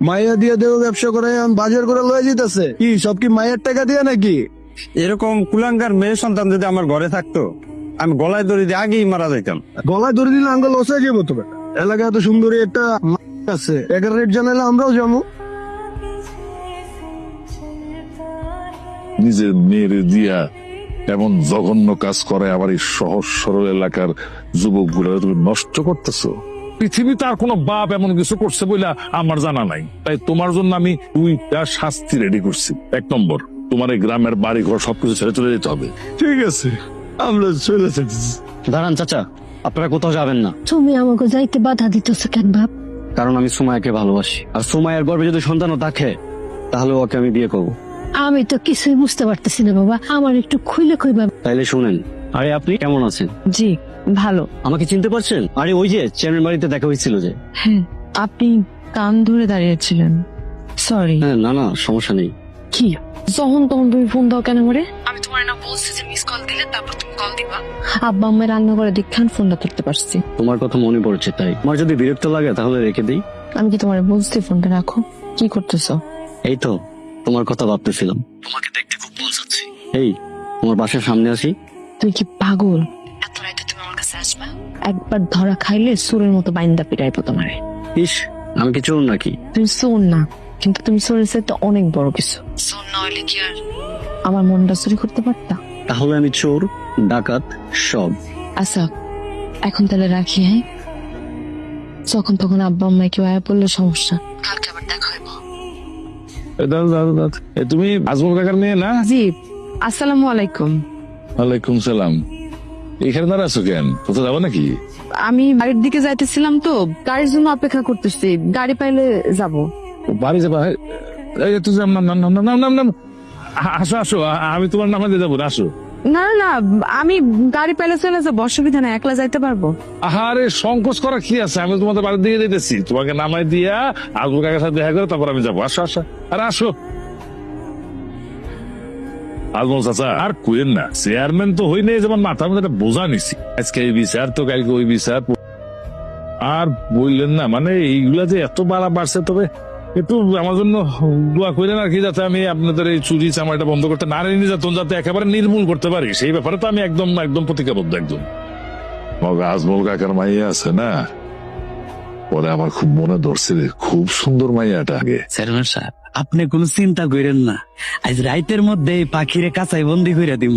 মাইয়া দিয়ে দেও ব্যবসা করে বাজার করে লয়ে যেতেছে কি সব কি মায়ের টাকা দিয়ে নাকি? এরকম কুলাঙ্গার মেয়ে সন্তান যদি আমার ঘরে থাকতো আমি গলায় দড়ি দিয়ে আগেই মারা যাইতাম। গলায় ধরে দিলে আঙ্গুল লসে যাবো তো। এলাকায় এত সুন্দরী একটা আছে, এটার রেট জানাইলে আমরাও যাবো। নিজের মেয়ের দিয়া এমন জঘন্য কাজ করে আবার এই সহজ সরল এলাকার যুবক গুলা তুমি নষ্ট করতেছো। পৃথিবীতে আর কোন বাপ এমন কিছু করছে বলে আমার জানা নাই, তাই তোমার জন্য আমি 2টা শাস্তি রেডি করছি। 1 নম্বর, তোমার এই গ্রামের বাড়ি ঘর সবকিছু ছেড়ে চলে যেতে হবে। ঠিক আছে, আমরা চলে যাচ্ছি। দাঁড়ান চাচা, আপনারা কোথাও যাবেন না। তুমি আমাকে যাইতে বাধা দিতেছ কেন বাপ? কারণ আমি সুমাইয়াকে ভালোবাসি, আর সুমাইয়ার গর্ভে যদি সন্তানও থাকে তাহলে ওকে আমি বিয়ে করবো। আমি তো কিছুই বুঝতে পারতেছি না বাবা, আমার একটু খুলে কইবা। তাইলে শুনেন, আরে আপনি কেমন আছেন? জি ভালো। আমাকে চিনতে পারছেন? আরে ওই যে চেয়ারম্যান বাড়িতে দেখা হয়েছিল যে। হ্যাঁ, আপনি কান ধরে দাঁড়িয়েছিলেন। সরি। হ্যাঁ, না না সমস্যা নেই। কি যখন তখন তুমি ফোন দাও কেন করে? আমি তোমার না বলছি যে মিস কল দিলে তারপর তুমি কল দিবা। আব্বা আম্মা রান্না করে দেখখান ফোনটা ধরতে পারছি। তোমার কথা মনে পড়ছে, তাই আমার যদি বিরক্ত লাগে তাহলে রেখে দিই। আমি কি তোমার বলছি ফোনটা রাখো? কি করতেছো? এই তো তোমার কথা ভাবতেছিলাম, তোমাকে দেখতে খুব মন চাচ্ছে। এই তোমার বাসার সামনে আসি। তুই কি পাগল? এত রাতে তুমি আমার কাছে আসবা? একবার ধরা খাইলে সুরের মতো বাইন্দা পিটাইবো তোমারে। ইস, আমি কি চোর নাকি? তুমি সোর না, কিন্তু তুমি সোরের চাইতে অনেক বড় কিছু। সোর না হইলে কি আর আমার মনটা চুরি করতে পারতা? তাহলে আমি চোর, ডাকাত সব। আচ্ছা এখন তাহলে রাখি। হ্যাঁ, যখন তখন আব্বা আম্মা কেউ আয়া পড়লে সমস্যা। কালকে আবার দেখা হইব। তুমি আজমল কাকার মেয়ে না? জি, আসসালামু আলাইকুম। ওয়ালাইকুম সালাম। এখানে দাঁড়া আছো কেন? কোথাও যাবো নাকি? আমি বাড়ির দিকে যাইতেছিলাম তো, গাড়ির জন্য অপেক্ষা করতেছি, গাড়ি পাইলে যাব। বাড়ি যাবা? এই তো নাম নাম নাম নাম নাম নাম। আসো আসো, আমি তোমার নামে দিয়ে যাবো, আসো। না না, আমি গাড়ি পাইলে চলে যাবো, অসুবিধা নাই, একলা যাইতে পারবো। আহারে সংকোচ করা কি আছে, আমি তোমাদের বাড়ির দিকে যেতেছি, তোমাকে নামাই দিয়া আজমল কাকার সাথে দেখা করে তারপর আমি যাবো। আসো আসো, আরে আসো। আজমল চাচা আর কুয়েন না, চেয়ারম্যান তো হই নাই, যেমন মাথার মধ্যে একটা বোঝা নিছি। আজকে এই বিচার তো কালকে ওই বিচার, আর বললেন না মানে এইগুলা যে এত বাড়া বাড়ছে। তবে একটু আমার জন্য দোয়া করেন আর কি, যাতে আমি আপনাদের এই চুরি চামারিটা বন্ধ করতে, নারী নির্যাতন যাতে একেবারে নির্মূল করতে পারি, সেই ব্যাপারে তো আমি একদম একদম প্রতিজ্ঞাবদ্ধ। একদম আজমল কাকার মাইয়া আছে না, পরে আমার খুব মনে ধরছে, খুব সুন্দর মাইয়াটা। আগে চেয়ারম্যান সাহেব, আপনি কোনো চিন্তা করেন না, আজ রাইতের মধ্যে পাখিরে কাঁচাই বন্দি করে দিব।